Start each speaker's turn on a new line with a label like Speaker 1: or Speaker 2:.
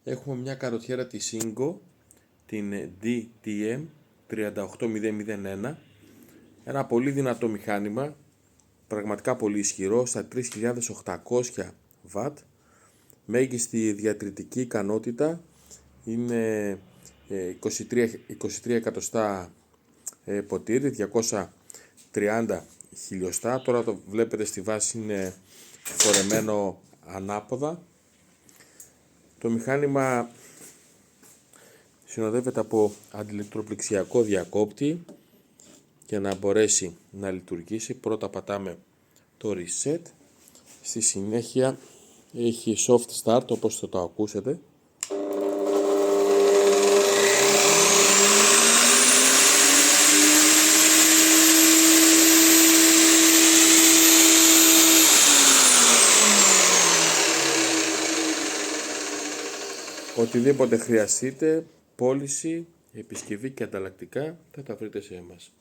Speaker 1: Έχουμε μια καροτιέρα της Ingo, την DTM 38001. Ένα πολύ δυνατό μηχάνημα, πραγματικά πολύ ισχυρό, στα 3800 W. Μέγιστη διατρητική ικανότητα είναι 23 εκατοστά ποτήρι, 230 χιλιοστά. Τώρα το βλέπετε στη βάση είναι φορεμένο ανάποδα. Το μηχάνημα συνοδεύεται από αντιλεκτροπληξιακό διακόπτη για να μπορέσει να λειτουργήσει. Πρώτα πατάμε το reset, στη συνέχεια έχει soft start όπως θα το ακούσετε. Οτιδήποτε χρειαστείτε, πώληση, επισκευή και ανταλλακτικά θα τα βρείτε σε εμάς.